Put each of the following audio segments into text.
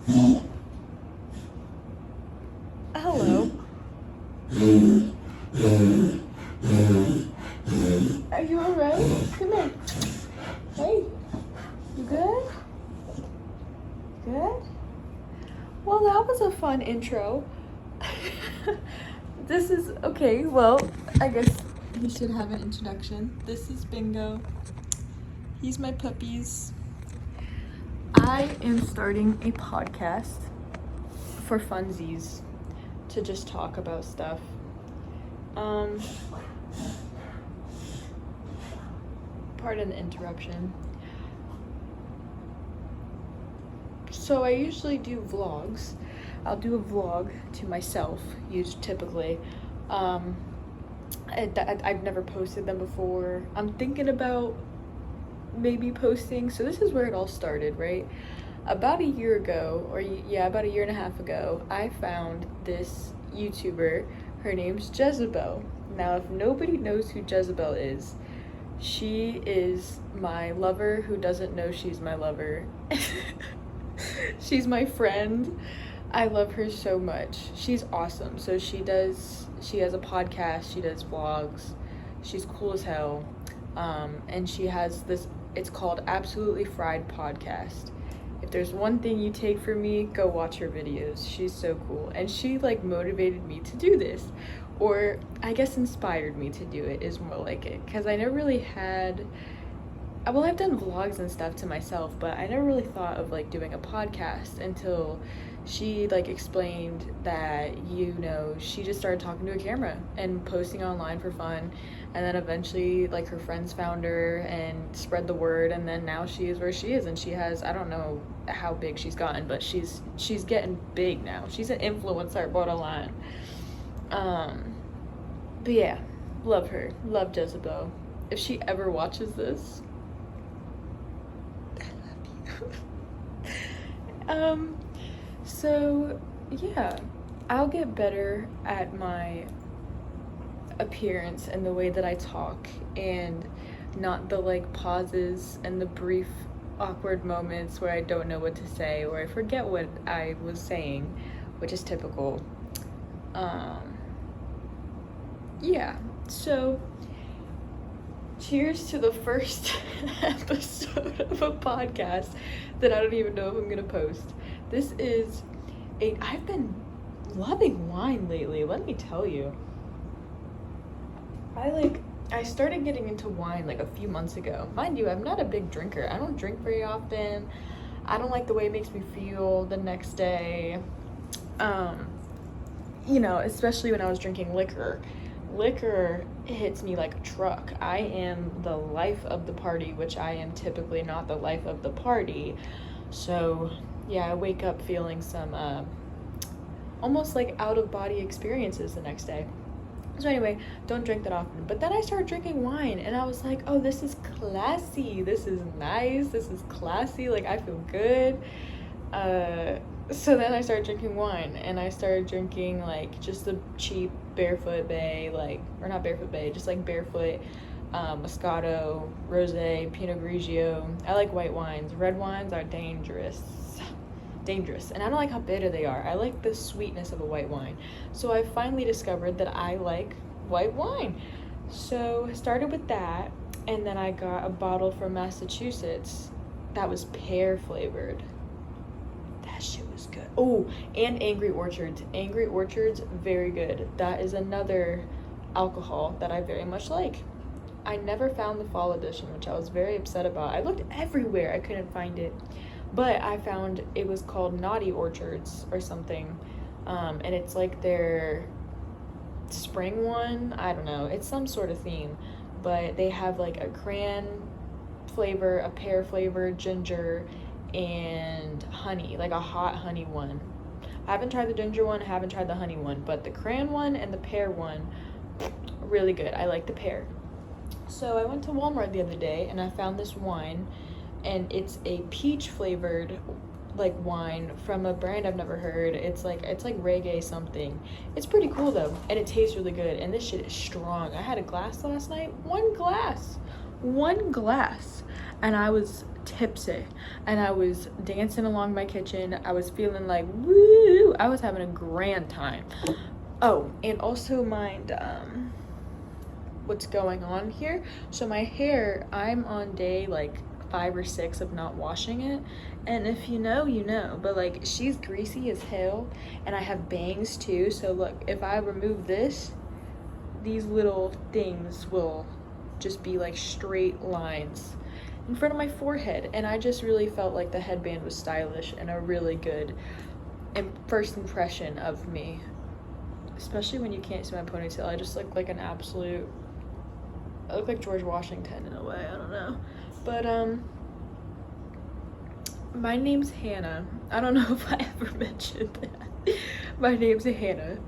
Hello. Are you alright? Come here. Hey. You good? Good? Well, that was a fun intro. This is okay. Well, I guess he should have an introduction. This is Bingo. He's my puppies. I am starting a podcast for funsies to just talk about stuff. Pardon the interruption. So I usually do vlogs. I'll do a vlog to myself, typically. I've never posted them before. I'm thinking about maybe posting. So this is where it all started, right? About a year ago, about a year and a half ago, I found this YouTuber. Her name's Jezebel. Now, if nobody knows who Jezebel is, she is my lover who doesn't know she's my lover. She's my friend. I love her so much. She's awesome. So she has a podcast, she does vlogs. She's cool as hell. And she has this, it's called Absolutely Fried Podcast. If there's one thing you take from me, go watch her videos. She's so cool. And she motivated me to do this. Or I guess inspired me to do it is more like it. Because I never really had, well, I've done vlogs and stuff to myself, but I never really thought of doing a podcast until she explained that, she just started talking to a camera and posting online for fun. And then eventually her friends found her and spread the word, and then now she is where she is, and she has, I don't know how big she's gotten, but she's getting big now. She's an influencer, borderline. But yeah, love her. Love Jezebel. If she ever watches this, I love you. So yeah, I'll get better at my appearance and the way that I talk, and not the pauses and the brief awkward moments where I don't know what to say or I forget what I was saying, which is typical. Yeah, so cheers to the first episode of a podcast that I don't even know if I'm gonna post. This is I've been loving wine lately, let me tell you. I started getting into wine a few months ago. Mind you, I'm not a big drinker. I don't drink very often. I don't like the way it makes me feel the next day. Especially when I was drinking liquor. Liquor hits me like a truck. I am the life of the party, which I am typically not the life of the party. So yeah, I wake up feeling some almost out of body experiences the next day. So anyway, don't drink that often. But then I started drinking wine, and I was like, oh, this is classy. This is nice. This is classy. I feel good. So then I started drinking wine, and I started drinking just the cheap Barefoot Bay, or not Barefoot Bay, just Barefoot, Moscato, Rosé, Pinot Grigio. I like white wines. Red wines are dangerous, and I don't like how bitter they are. I like the sweetness of a white wine. So I finally discovered that I like white wine. So I started with that, and then I got a bottle from Massachusetts that was pear flavored. That shit was good. Oh, and Angry Orchards. Angry Orchards, very good. That is another alcohol that I very much like. I never found the fall edition, which I was very upset about. I looked everywhere, I couldn't find it. But I found it was called Naughty Orchards or something. And it's their spring one. I don't know. It's some sort of theme. But they have a cran flavor, a pear flavor, ginger, and honey. A hot honey one. I haven't tried the ginger one. I haven't tried the honey one. But the cran one and the pear one, really good. I like the pear. So I went to Walmart the other day, and I found this wine. And it's a peach flavored wine from a brand I've never heard. It's reggae something. It's pretty cool though, and it tastes really good, and this shit is strong. I had a glass last night. One glass. and I was tipsy, and I was dancing along my kitchen. I was feeling like, woo, I was having a grand time. Oh, and also mind what's going on here. So my hair, I'm on day like 5 or 6 of not washing it, and if you know, you know, but like she's greasy as hell, and I have bangs too. So look, if I remove this, these little things will just be like straight lines in front of my forehead, and I just really felt like the headband was stylish and a really good first impression of me, especially when you can't see my ponytail. I just look like an absolute, I look like George Washington in a way, I don't know. But my name's Hannah. I don't know if I ever mentioned that. My name's Hannah.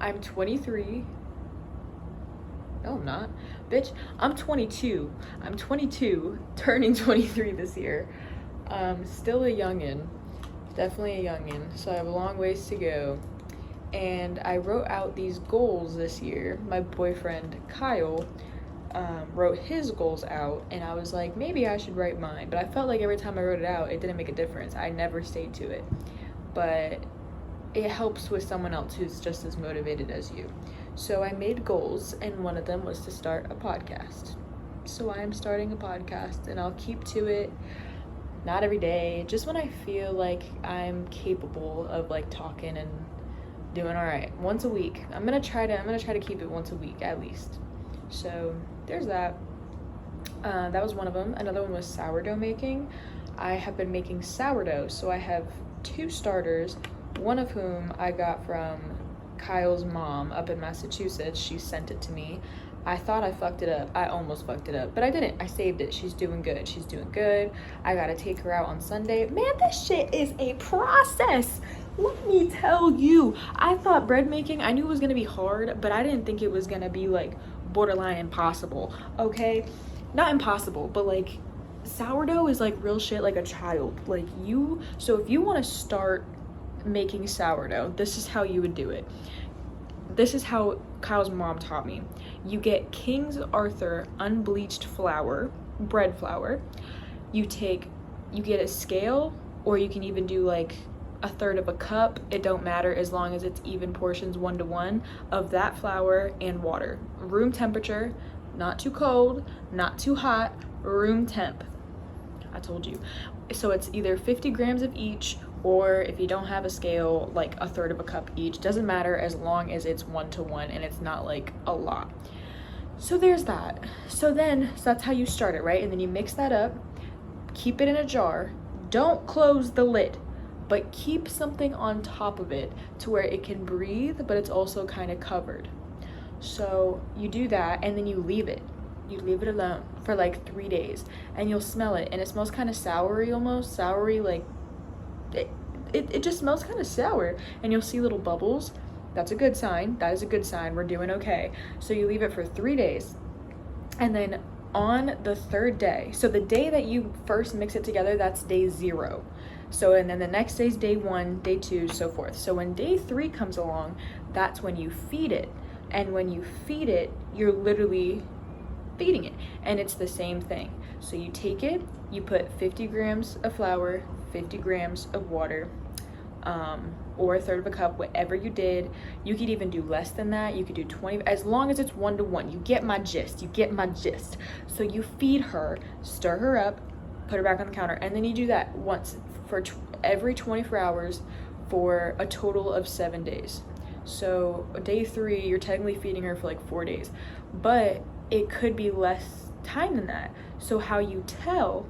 I'm 23. No, I'm not. Bitch, I'm 22. I'm 22, turning 23 this year. Still a youngin'. Definitely a youngin'. So I have a long ways to go. And I wrote out these goals this year. My boyfriend, Kyle, wrote his goals out, and I was like, maybe I should write mine. But I felt like every time I wrote it out, it didn't make a difference. I never stayed to it. But it helps with someone else who's just as motivated as you. So I made goals, and one of them was to start a podcast. So I am starting a podcast, and I'll keep to it. Not every day, just when I feel like I'm capable of like talking and doing all right. Once a week. I'm gonna try to keep it once a week at least. So there's that. That was one of them. Another one was sourdough making. I have been making sourdough, so I have 2 starters, one of whom I got from Kyle's mom up in Massachusetts. She sent it to me. I thought I fucked it up. I almost fucked it up, but I didn't. I saved it. She's doing good. She's doing good. I gotta take her out on Sunday. Man, this shit is a process. Let me tell you. I thought bread making, I knew it was gonna be hard, but I didn't think it was gonna be like borderline impossible, okay? Not impossible, but like sourdough is like real shit, like a child. Like so if you wanna start making sourdough, this is how you would do it. This is how Kyle's mom taught me. You get King's Arthur unbleached flour, bread flour. You get a scale, or you can even do like 1/3 of a cup. It don't matter as long as it's even portions 1-to-1 of that flour and water. Room temperature, not too cold, not too hot, room temp. I told you. So it's either 50 grams of each, or if you don't have a scale, like 1/3 of a cup each. Doesn't matter as long as it's 1-to-1 and it's not like a lot. So there's that. So that's how you start it, right? And then you mix that up, keep it in a jar. Don't close the lid, but keep something on top of it to where it can breathe, but it's also kind of covered. So you do that, and then you leave it. You leave it alone for like 3 days, and you'll smell it, and it smells kind of soury, almost soury, like it just smells kind of sour, and you'll see little bubbles. That's a good sign. That is a good sign. We're doing okay. So you leave it for 3 days, and then on the 3rd day, so the day that you first mix it together, that's day 0. So, and then the next day's day 1, day 2, so forth. So when day 3 comes along, that's when you feed it. And when you feed it, you're literally feeding it. And it's the same thing. So you take it, you put 50 grams of flour, 50 grams of water, or 1/3 of a cup, whatever you did. You could even do less than that. You could do 20, as long as it's 1-to-1. You get my gist. So you feed her, stir her up, put her back on the counter, and then you do that once for every 24 hours for a total of 7 days. So day 3, you're technically feeding her for like 4 days, but it could be less time than that. So how you tell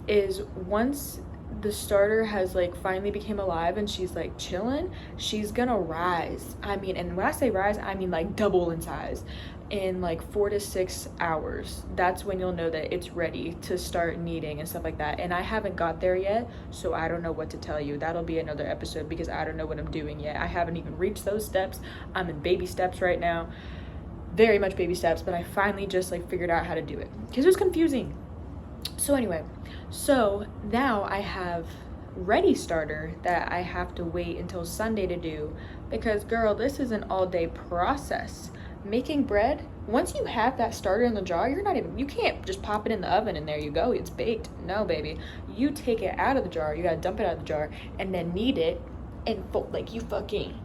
is once the starter has like finally became alive and she's like chilling, she's gonna rise. I mean, and when I say rise, I mean like double in size in like 4 to 6 hours. That's when you'll know that it's ready to start kneading and stuff like that. And I haven't got there yet, so I don't know what to tell you. That'll be another episode because I don't know what I'm doing yet. I haven't even reached those steps. I'm in baby steps right now, very much baby steps, but I finally just like figured out how to do it because it was confusing. So anyway, so now I have ready starter that I have to wait until Sunday to do because girl, this is an all-day process. Making bread, once you have that starter in the jar, you can't just pop it in the oven and there you go, it's baked. No, baby. You take it out of the jar, you gotta dump it out of the jar, and then knead it and fold, like you fucking,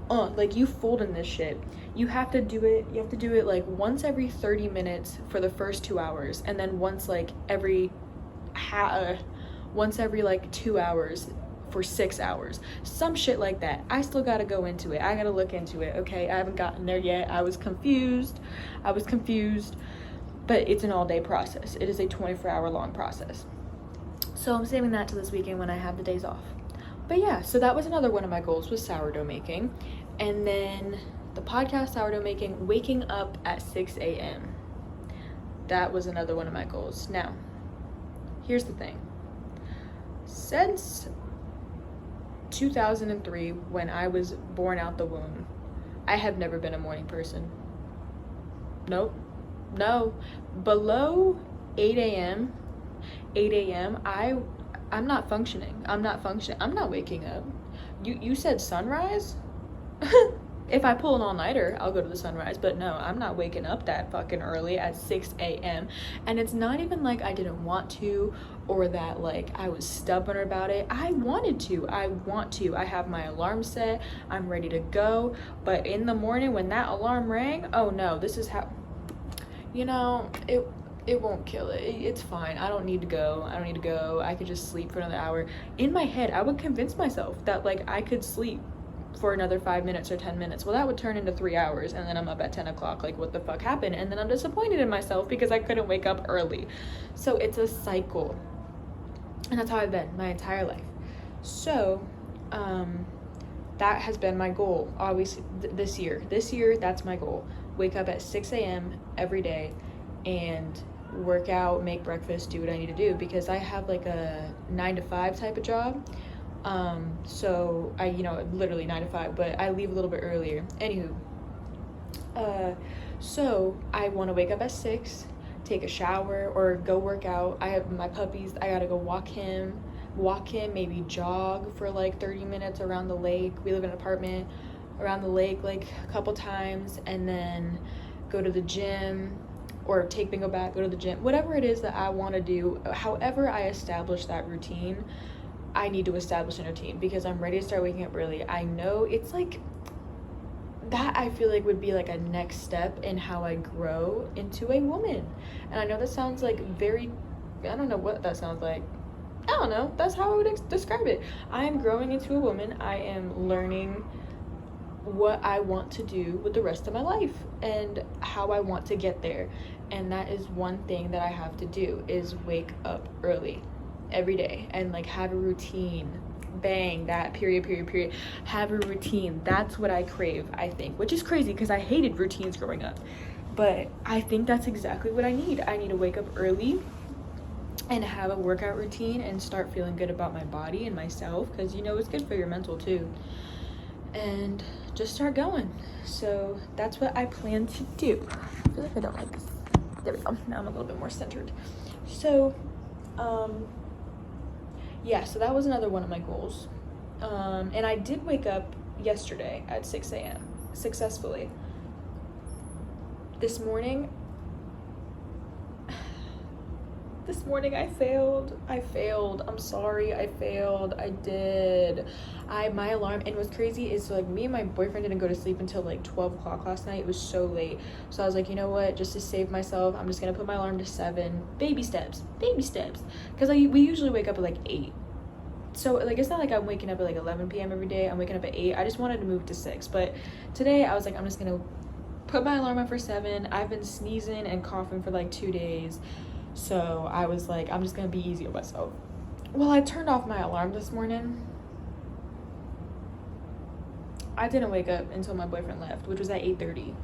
like you folding this shit. You have to do it like once every 30 minutes for the first 2 hours, and then once every like 2 hours for 6 hours, some shit like that. I still gotta go into it. I gotta look into it. Okay, I haven't gotten there yet. I was confused, but it's an all-day process. It is a 24-hour long process. So I'm saving that to this weekend when I have the days off. But yeah, so that was another one of my goals, was sourdough making. And then the podcast sourdough making, waking up at 6 a.m. That was another one of my goals. Now, here's the thing. Since 2003, when I was born out the womb, I have never been a morning person. Nope. No. Below 8 a.m., I'm not functioning. I'm not waking up. You said sunrise? If I pull an all-nighter, I'll go to the sunrise, but no, I'm not waking up that fucking early at 6 a.m. And it's not even like I didn't want to, or that like I was stubborn about it. I want to. I have my alarm set. I'm ready to go. But in the morning when that alarm rang, oh no, this is how, it won't kill it. It's fine. I don't need to go. I could just sleep for another hour. In my head, I would convince myself that like I could sleep for another 5 minutes or 10 minutes. Well, that would turn into 3 hours, and then I'm up at 10 o'clock. Like, what the fuck happened? And then I'm disappointed in myself because I couldn't wake up early. So it's a cycle. And that's how I've been my entire life. So, that has been my goal, obviously, this year. This year, that's my goal. Wake up at 6 a.m. every day and work out, make breakfast, do what I need to do, because I have like a 9 to 5 type of job. So I, literally 9 to 5, but I leave a little bit earlier. Anywho, so I want to wake up at 6, take a shower, or go work out. I have my puppies. I gotta go walk him, maybe jog for like 30 minutes around the lake. We live in an apartment, around the lake like a couple times, and then go to the gym, or take bingo back, go to the gym, whatever it is that I want to do. However I establish that routine, I need to establish a routine, because I'm ready to start waking up early. I know it's like that, I feel like would be like a next step in how I grow into a woman. And I know that sounds like I don't know what that sounds like. I don't know. That's how I would describe it. I am growing into a woman. I am learning what I want to do with the rest of my life and how I want to get there. And that is one thing that I have to do, is wake up early every day and like have a routine. Bang, that period. Have a routine. That's what I crave, I think, which is crazy because I hated routines growing up. But I think that's exactly what I need. I need to wake up early and have a workout routine and start feeling good about my body and myself, because it's good for your mental too. And just start going. So that's what I plan to do. I feel like I don't like this. There we go. Now I'm a little bit more centered. So, yeah, so that was another one of my goals. And I did wake up yesterday at 6 a.m. successfully. This morning I failed. I'm sorry, I failed. I did. My alarm, and what's crazy is like me and my boyfriend didn't go to sleep until like 12 o'clock last night. It was so late. So I was like, you know what, just to save myself, I'm just gonna put my alarm to 7. Baby steps. Because we usually wake up at like 8. So like it's not like I'm waking up at like 11 p.m. every day. I'm waking up at 8. I just wanted to move to 6. But today I was like, I'm just gonna put my alarm on for 7. I've been sneezing and coughing for like 2 days. So I was like, I'm just gonna be easy on myself. Well, I turned off my alarm this morning. I didn't wake up until my boyfriend left, which was at 8:30.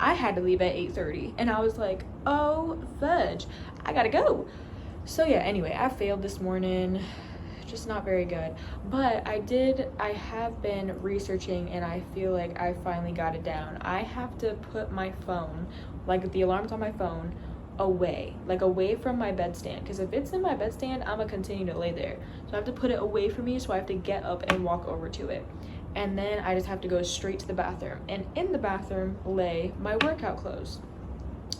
I had to leave at 8:30, and I was like, oh fudge, I gotta go. So yeah, anyway, I failed this morning. Just not very good. But I have been researching, and I feel like I finally got it down. I have to put my phone, like the alarm's on my phone, away, like away from my bedstand, because if it's in my bedstand, I'm gonna continue to lay there. So I have to put it away from me, so I have to get up and walk over to it, and then I just have to go straight to the bathroom, and in the bathroom lay my workout clothes.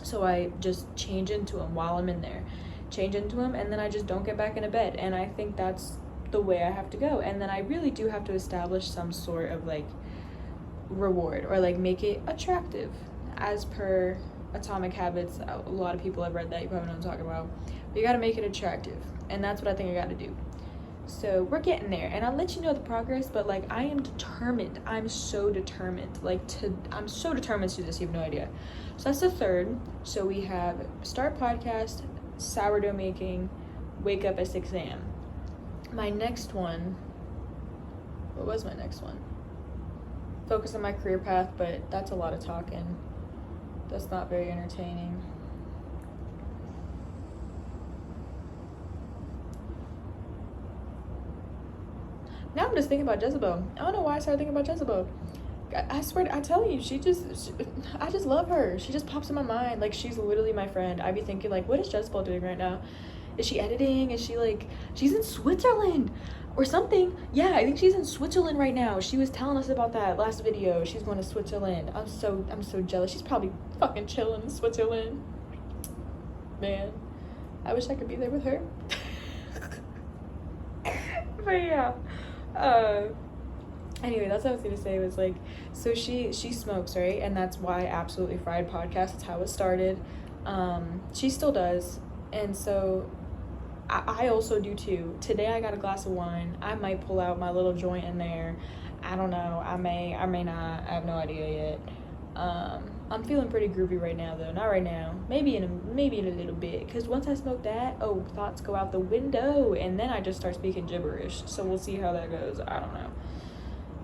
So I just change into them while I'm in there, change into them, and then I just don't get back into bed. And I think that's the way I have to go. And then I really do have to establish some sort of like reward, or like make it attractive, as per Atomic Habits. A lot of people have read that, you probably know what I'm talking about. But you got to make it attractive, and that's what I think I got to do. So we're getting there, and I'll let you know the progress. But like, I am determined. I'm so determined. I'm so determined to do this. You have no idea. So that's the third. So we have start podcast, sourdough making, wake up at 6 a.m. My next one. What was my next one? Focus on my career path, but that's a lot of talking. That's not very entertaining. Now I'm just thinking about Jezebel. I don't know why I started thinking about Jezebel. I swear, I tell you, I just love her. She just pops in my mind. Like, she's literally my friend. I'd be thinking, like, what is Jezebel doing right now? Is she editing? Is she, like, she's in Switzerland or something? Yeah, I think she's in Switzerland right now. She was telling us about that last video. She's going to Switzerland. I'm so jealous. She's probably fucking chilling in Switzerland. Man, I wish I could be there with her. But yeah. Anyway, that's what I was gonna say, was like, so she smokes, right? And that's why Absolutely Fried podcast, that's how it started. She still does, and so I also do too. Today I got a glass of wine. I might pull out my little joint in there. I don't know. I may not. I have no idea yet. I'm feeling pretty groovy right now, though. Not right now. Maybe in a little bit. Because once I smoke that, thoughts go out the window, and then I just start speaking gibberish. So we'll see how that goes. I don't know.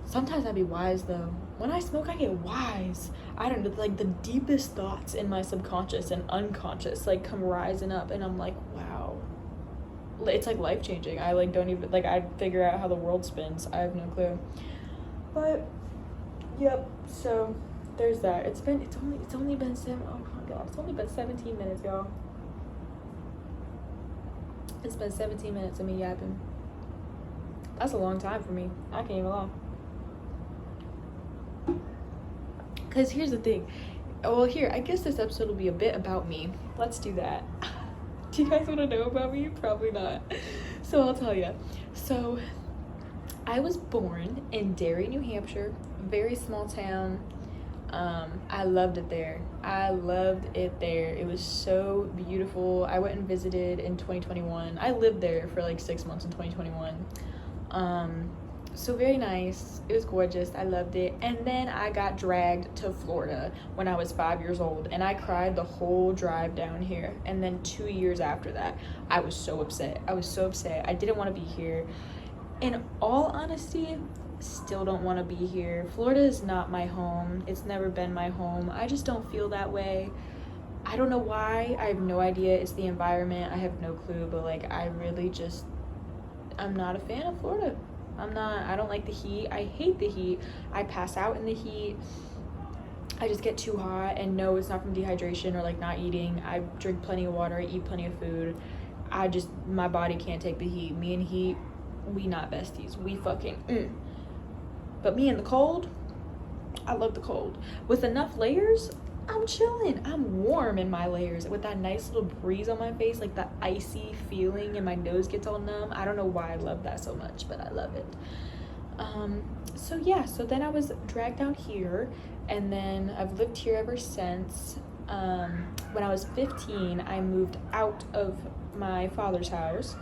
Sometimes I be wise, though. When I smoke, I get wise. I don't know, like, the deepest thoughts in my subconscious and unconscious, like, come rising up, and I'm like, wow. It's, like, life-changing. I, like, don't even, like, I figure out how the world spins. I have no clue. But, yep, so there's that. It's only been 17 minutes, y'all. It's been 17 minutes of me yapping. That's a long time for me. I can't even lie. Because here's the thing. Well, here, I guess this episode will be a bit about me. Let's do that. Do you guys want to know about me? Probably not. So I'll tell you. So I was born in Derry, New Hampshire. Very small town. I loved it there. It was so beautiful. I went and visited in 2021. I lived there for like 6 months in 2021. So very nice. It was gorgeous. I loved it. And then I got dragged to Florida when I was 5 years old, and I cried the whole drive down here. And then 2 years after that, I was so upset. I didn't want to be here. In all honesty, still don't want to be here. Florida is not my home. It's never been my home. I just don't feel that way. I don't know why. I have no idea. It's the environment. I have no clue. But like, I'm not a fan of Florida. I don't like the heat. I hate the heat. I pass out in the heat. I just get too hot, and no, it's not from dehydration or like not eating. I drink plenty of water. I eat plenty of food. My body can't take the heat. Me and heat, we not besties. We fucking, But me in the cold, I love the cold. With enough layers, I'm chilling. I'm warm in my layers with that nice little breeze on my face, like that icy feeling, and my nose gets all numb. I don't know why I love that so much, but I love it. So yeah, so then I was dragged out here, and then I've lived here ever since. When I was 15, I moved out of my father's house.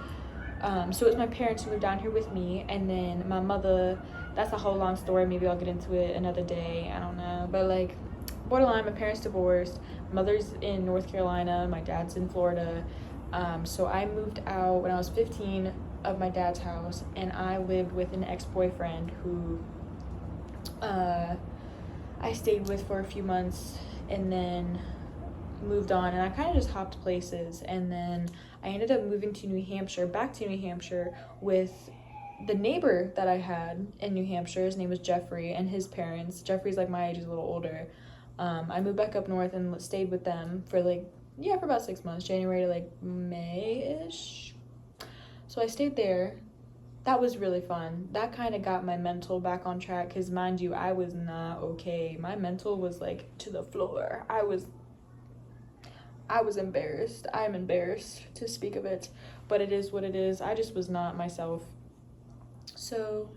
So it was my parents who moved down here with me, and then my mother, that's a whole long story. Maybe I'll get into it another day. I don't know. But like, borderline, my parents divorced. Mother's in North Carolina. My dad's in Florida. So I moved out when I was 15 of my dad's house, and I lived with an ex-boyfriend who I stayed with for a few months, and then moved on, and I kind of just hopped places, and then I ended up moving to New Hampshire, back to New Hampshire, with the neighbor that I had in New Hampshire. His name was Jeffrey, and his parents. Jeffrey's like my age, he's a little older. I moved back up north and stayed with them for like yeah, for about 6 months, January to like May-ish. So I stayed there. That was really fun. That kind of got my mental back on track because, mind you, I was not okay. My mental was like to the floor. I was embarrassed. I'm embarrassed to speak of it, but it is what it is. I just was not myself. So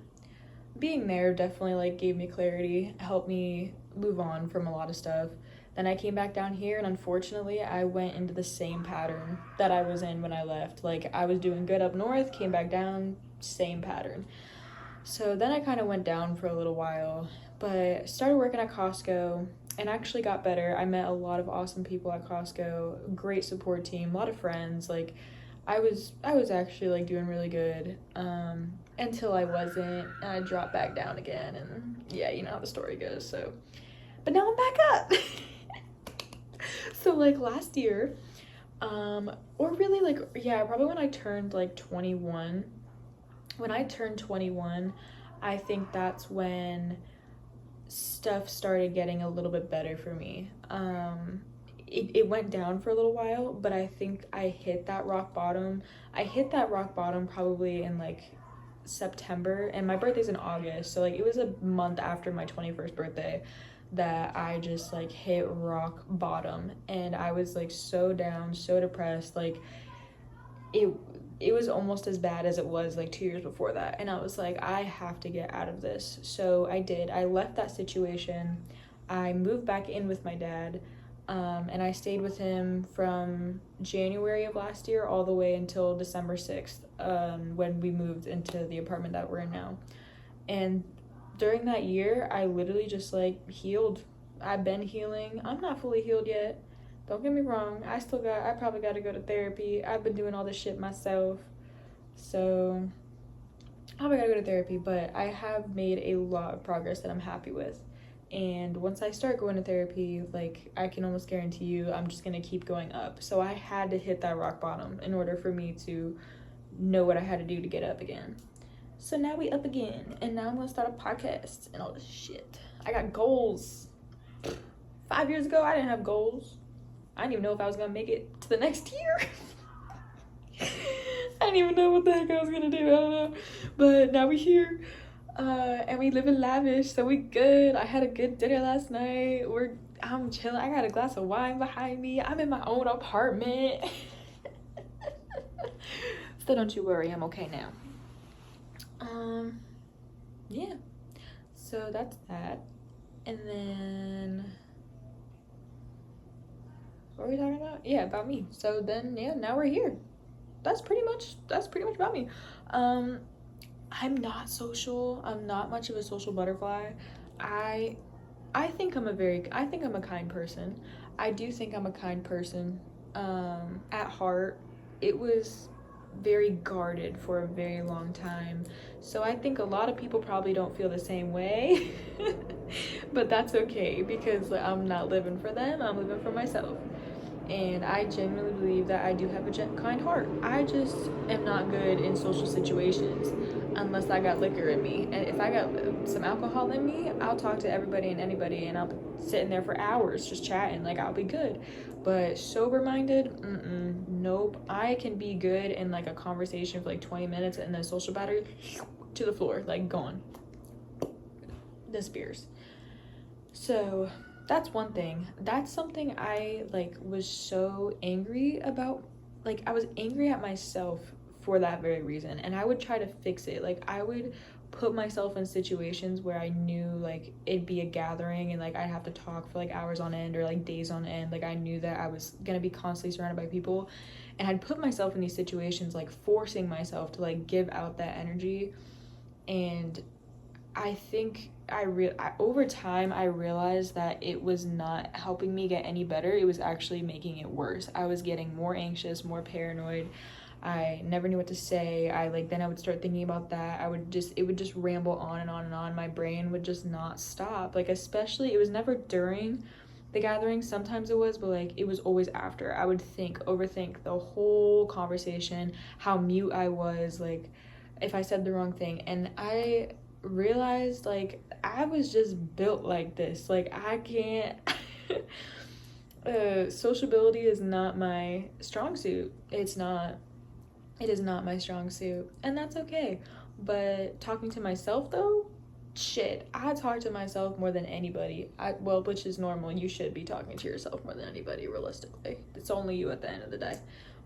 being there definitely like gave me clarity, helped me move on from a lot of stuff. Then I came back down here and unfortunately I went into the same pattern that I was in when I left. Like I was doing good up north, came back down, same pattern. So then I kind of went down for a little while, but started working at Costco and actually got better. I met a lot of awesome people at Costco, great support team, a lot of friends. Like I was actually like doing really good until I wasn't, and I dropped back down again, and yeah, you know how the story goes. So, but now I'm back up. So like last year, or really like yeah, probably when I turned like 21. When I turned 21, I think that's when stuff started getting a little bit better for me. It went down for a little while, but I think I hit that rock bottom. I hit that rock bottom probably in like September, and my birthday's in August, so like it was a month after my 21st birthday that I just like hit rock bottom, and I was like so down, so depressed. Like it it was almost as bad as it was like 2 years before that, and I was like, I have to get out of this. So I did. I left that situation. I moved back in with my dad, and I stayed with him from January of last year all the way until December 6th, when we moved into the apartment that we're in now. And during that year I literally just like healed. I've been healing. I'm not fully healed yet, don't get me wrong. I probably got to go to therapy. I've been doing all this shit myself. So I probably got to go to therapy, but I have made a lot of progress that I'm happy with. And once I start going to therapy, like I can almost guarantee you I'm just going to keep going up. So I had to hit that rock bottom in order for me to know what I had to do to get up again. So now we up again, and now I'm going to start a podcast and all this shit. I got goals. 5 years ago, I didn't have goals. I didn't even know if I was gonna make it to the next year. I didn't even know what the heck I was gonna do. I don't know. But now we here. And we live in lavish, so we good. I had a good dinner last night. I'm chilling. I got a glass of wine behind me. I'm in my own apartment. So don't you worry, I'm okay now. Yeah. So that's that. And then what were we talking about? Yeah, about me. So then yeah, now we're here. That's pretty much about me. I'm not social. I'm not much of a social butterfly. I think I'm a kind person. I do think I'm a kind person. At heart, it was very guarded for a very long time. So I think a lot of people probably don't feel the same way. But that's okay because I'm not living for them. I'm living for myself. And I genuinely believe that I do have a kind heart. I just am not good in social situations unless I got liquor in me. And if I got some alcohol in me, I'll talk to everybody and anybody, and I'll be sitting there for hours just chatting. Like, I'll be good. But sober-minded, nope. I can be good in like a conversation for like 20 minutes, and then social battery to the floor, like gone. Disappears. So that's one thing. That's something I like was so angry about. Like I was angry at myself for that very reason, and I would try to fix it. Like I would put myself in situations where I knew like it'd be a gathering and like I'd have to talk for like hours on end or like days on end. Like I knew that I was gonna be constantly surrounded by people, and I'd put myself in these situations like forcing myself to like give out that energy. And I think over time I realized that it was not helping me get any better. It was actually making it worse. I was getting more anxious, more paranoid. I never knew what to say. Then I would start thinking about that. It would just ramble on and on and on. My brain would just not stop. Like especially, it was never during the gathering. Sometimes it was, but like it was always after. I would overthink the whole conversation, how mute I was, like if I said the wrong thing. And I realized like I was just built like this. Like I can't Sociability is not my strong suit. It's not. It is not my strong suit, and that's okay. But talking to myself though, shit, I talk to myself more than anybody. Well, which is normal. You should be talking to yourself more than anybody, realistically. It's only you at the end of the day.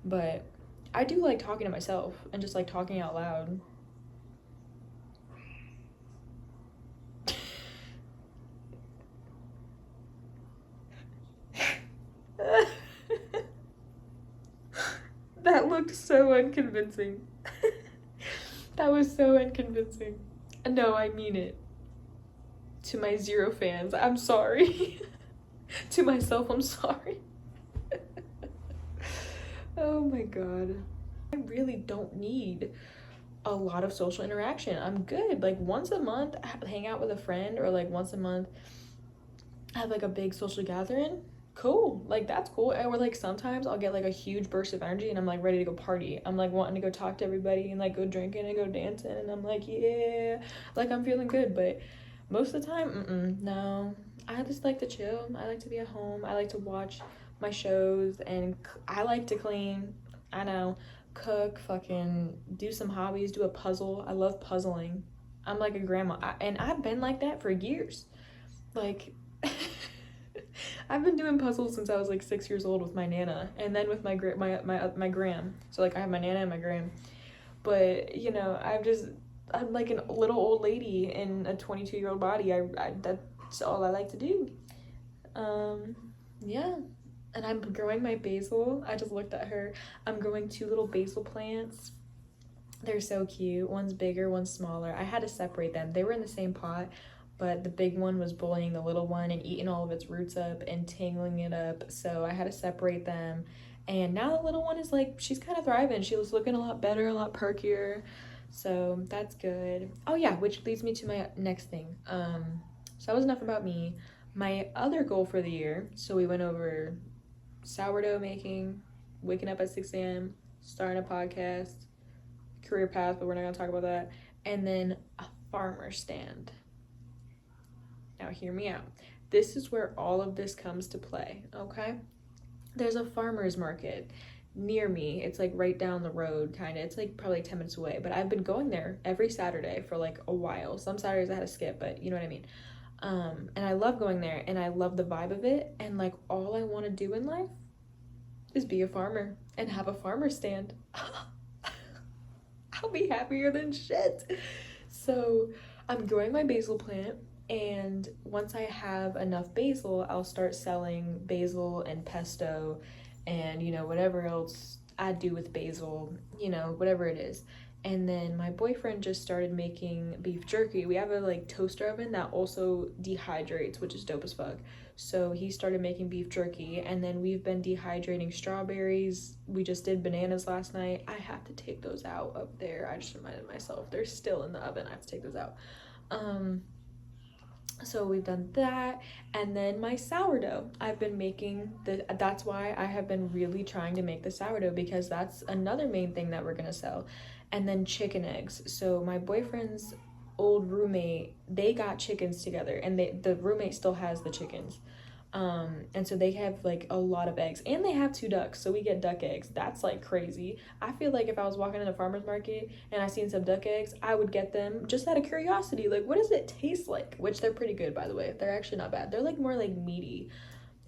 But I do like talking to myself and just like talking out loud. That looked so unconvincing. That was so unconvincing. No, I mean it. To my 0 fans, I'm sorry. To myself, I'm sorry. Oh my god. I really don't need a lot of social interaction. I'm good. Like once a month, hang out with a friend, or like once a month, have like a big social gathering. Cool. Like that's cool. Or like sometimes I'll get like a huge burst of energy and I'm like ready to go party. I'm like wanting to go talk to everybody and like go drinking and go dancing, and I'm like, yeah, like I'm feeling good. But most of the time, no. I just like to chill. I like to be at home. I like to watch my shows, and I like to clean. I know, cook, fucking do some hobbies, do a puzzle. I love puzzling. I'm like a grandma, and I've been like that for years. Like, I've been doing puzzles since I was like 6 years old with my nana, and then with my gram. So like I have my nana and my gram. But you know, I'm like a little old lady in a 22-year-old body. That's all I like to do. Um, yeah. And I'm growing my basil. I just looked at her. I'm growing 2 little basil plants. They're so cute. One's bigger, one's smaller. I had to separate them. They were in the same pot, but the big one was bullying the little one and eating all of its roots up and tangling it up. So I had to separate them. And now the little one is like, she's kind of thriving. She was looking a lot better, a lot perkier. So that's good. Oh yeah, which leads me to my next thing. So that was enough about me. My other goal for the year, so we went over sourdough making, waking up at 6 a.m., starting a podcast, career path, but we're not gonna talk about that, and then a farmer stand. Now, hear me out. This is where all of this comes to play, okay? There's a farmer's market near me. It's like right down the road, kind of. It's like probably 10 minutes away, but I've been going there every Saturday for like a while. Some Saturdays I had to skip, but you know what I mean. And I love going there, and I love the vibe of it, and like all I want to do in life is be a farmer and have a farmer stand. I'll be happier than shit. So I'm growing my basil plant, and once I have enough basil, I'll start selling basil and pesto and, you know, whatever else I do with basil, you know, whatever it is. And then my boyfriend just started making beef jerky. We have a like toaster oven that also dehydrates, which is dope as fuck. So he started making beef jerky, and then we've been dehydrating strawberries. We just did bananas last night. I have to take those out up there. I just reminded myself they're still in the oven. I have to take those out. So we've done that, and then my sourdough. I've been making that's why I have been really trying to make the sourdough, because that's another main thing that we're gonna sell. And then chicken eggs. So my boyfriend's old roommate, they got chickens together, and the roommate still has the chickens. And so they have like a lot of eggs, and they have 2 ducks, so we get duck eggs. That's like crazy. I feel like if I was walking in a farmer's market and I seen some duck eggs, I would get them just out of curiosity. Like, what does it taste like? Which they're pretty good, by the way. They're actually not bad. They're like more like meaty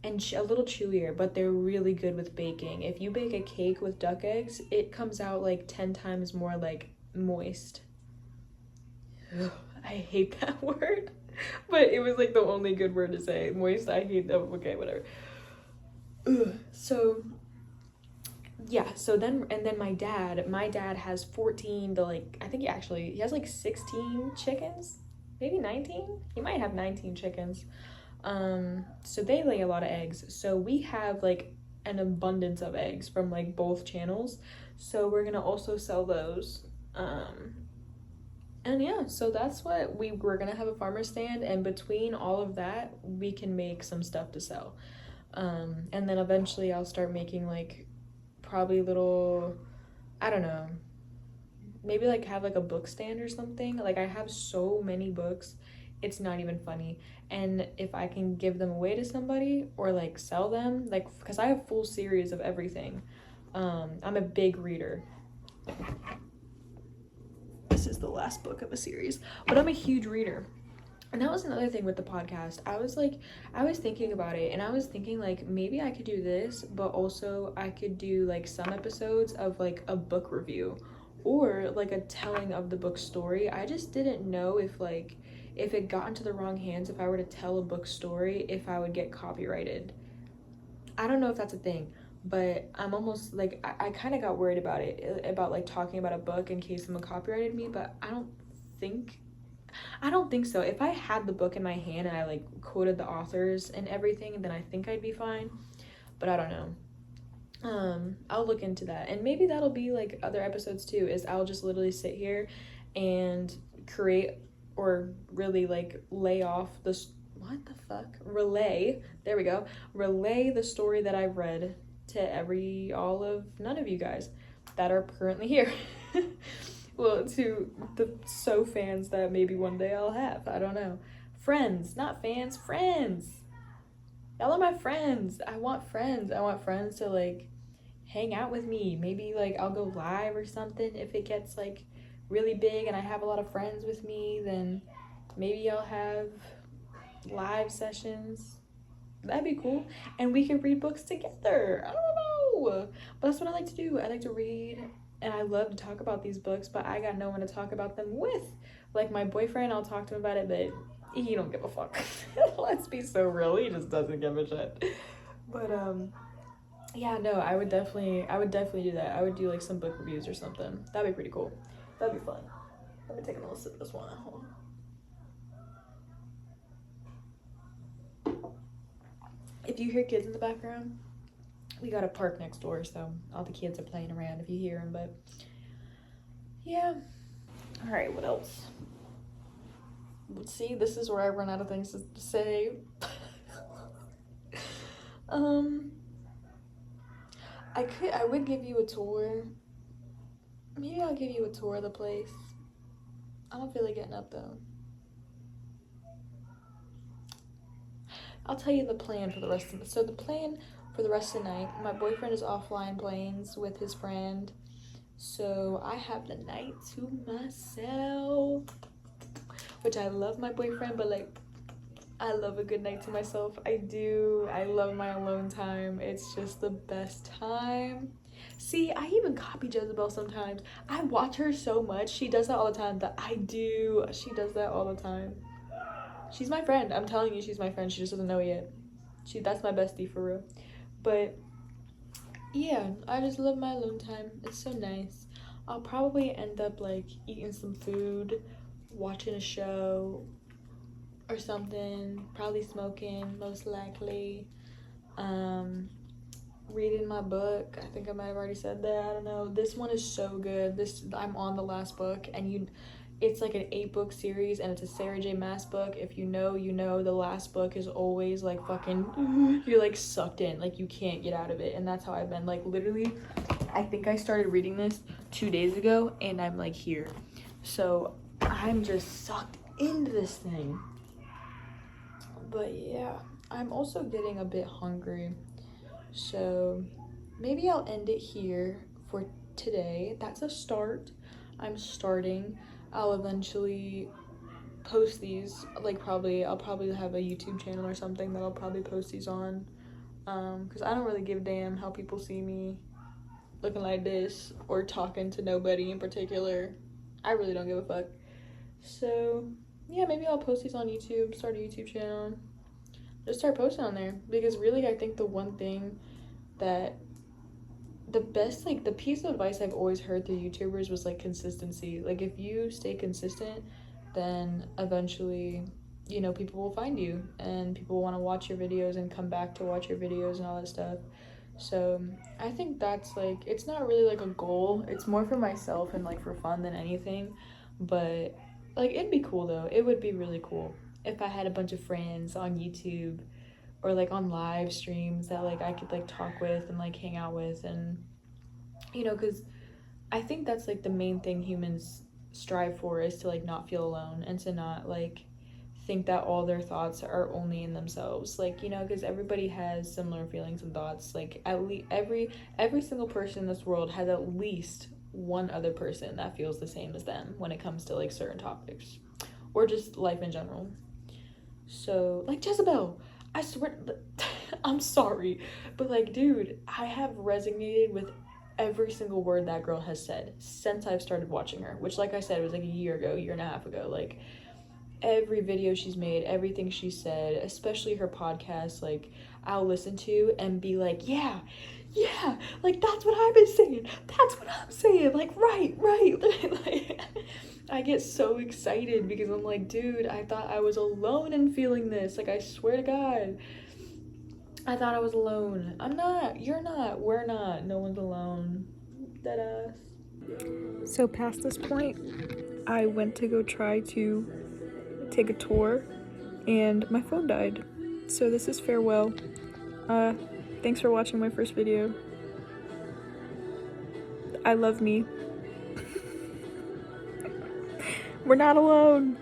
and a little chewier, but they're really good with baking. If you bake a cake with duck eggs, it comes out like 10 times more like moist. Ugh, I hate that word, but it was like the only good word to say. Moist, I hate that. Okay, whatever. Ugh. So yeah, so then my dad has 14 to like, I think he has like 16 chickens, maybe 19. He might have 19 chickens. So they lay a lot of eggs. So we have like an abundance of eggs from like both channels. So we're gonna also sell those. And yeah, so that's what we're gonna have a farmer stand, and between all of that, we can make some stuff to sell. And then eventually I'll start making like probably little, I don't know, maybe like have like a book stand or something. Like I have so many books it's not even funny. And if I can give them away to somebody or like sell them, like, because I have full series of everything. I'm a big reader. This is the last book of a series, but I'm a huge reader. And that was another thing with the podcast. I was thinking about it, and I was thinking like maybe I could do this, but also I could do like some episodes of like a book review or like a telling of the book story. I just didn't know if it got into the wrong hands, if I were to tell a book story, if I would get copyrighted. I don't know if that's a thing, but I'm almost like I kind of got worried about it, about like talking about a book in case someone copyrighted me, but think I don't think so. If I had the book in my hand and I like quoted the authors and everything, then I think I'd be fine. But I don't know. I'll look into that. And maybe that'll be like other episodes too, is I'll just literally sit here and create or really like lay off this what the fuck? Relay. There we go. Relay the story that I've read to none of you guys that are currently here. Well, to the fans that maybe one day I'll have. I don't know. Friends, not fans, friends. Y'all are my friends. I want friends. I want friends to like hang out with me. Maybe like I'll go live or something if it gets like really big and I have a lot of friends with me, then maybe I'll have live sessions. That'd be cool. And we could read books together. I don't know. But that's what I like to do. I like to read and I love to talk about these books, but I got no one to talk about them with. Like my boyfriend, I'll talk to him about it, but he don't give a fuck. Let's be so real. He just doesn't give a shit. But yeah, no, I would definitely do that. I would do like some book reviews or something. That'd be pretty cool. That'd be fun. Let me take a little sip of this one. Hold on. If you hear kids in the background, we got a park next door, so all the kids are playing around if you hear them, but yeah. All right, what else? Let's see, this is where I run out of things to say. I would give you a tour. Maybe I'll give you a tour of the place. I don't feel like getting up though. I'll tell you the plan for the rest of the so the plan for the rest of the night, my boyfriend is offline planes with his friend, so I have the night to myself, which I love my boyfriend, but like I love a good night to myself. I do. I love my alone time. It's just the best time. See, I even copy Jezebel sometimes. I watch her so much. She does that all the time. She does that all the time. She's my friend. I'm telling you, she's my friend. She just doesn't know it yet. That's my bestie for real. But yeah, I just love my alone time. It's so nice. I'll probably end up like eating some food, watching a show or something, probably smoking most likely, reading my book. I think I might have already said that. I don't know. This one is so good. I'm on the last book, and it's like an 8-book series, and it's a Sarah J Maas book. If you know, you know. The last book is always like fucking you're like sucked in, like you can't get out of it. And that's how I've been, like literally I think I started reading this 2 days ago and I'm like here, so I'm just sucked into this thing. But yeah, I'm also getting a bit hungry, so maybe I'll end it here for today. That's a start. I'm starting. I'll eventually post these, like I'll probably have a YouTube channel or something that I'll probably post these on, because I don't really give a damn how people see me looking like this or talking to nobody in particular. I really don't give a fuck. So yeah, maybe I'll post these on YouTube, start a YouTube channel, just start posting on there, because really I think the one thing that the best, like the piece of advice I've always heard through YouTubers was like consistency. Like if you stay consistent, then eventually, you know, people will find you and people want to watch your videos and come back to watch your videos and all that stuff. So I think that's like, it's not really like a goal, it's more for myself and like for fun than anything. But like it'd be cool though, it would be really cool if I had a bunch of friends on YouTube or like on live streams that like I could like talk with and like hang out with, and you know, because I think that's like the main thing humans strive for, is to like not feel alone and to not like think that all their thoughts are only in themselves, like, you know, because everybody has similar feelings and thoughts. Like, at least every single person in this world has at least one other person that feels the same as them when it comes to like certain topics or just life in general. So, like, Jezebel, I swear, I'm sorry, but like, dude, I have resonated with every single word that girl has said since I've started watching her, which, like I said, was like a year and a half ago. Like, every video she's made, everything she said, especially her podcast, like, I'll listen to and be like, yeah, like, that's what I've been saying, that's what I'm saying, like, right. Like, I get so excited because I'm like, dude, I thought I was alone in feeling this. Like, I swear to God, I thought I was alone. I'm not, you're not, we're not, no one's alone. Deadass. So past this point, I went to go try to take a tour and my phone died. So this is farewell. Thanks for watching my first video. I love me. We're not alone.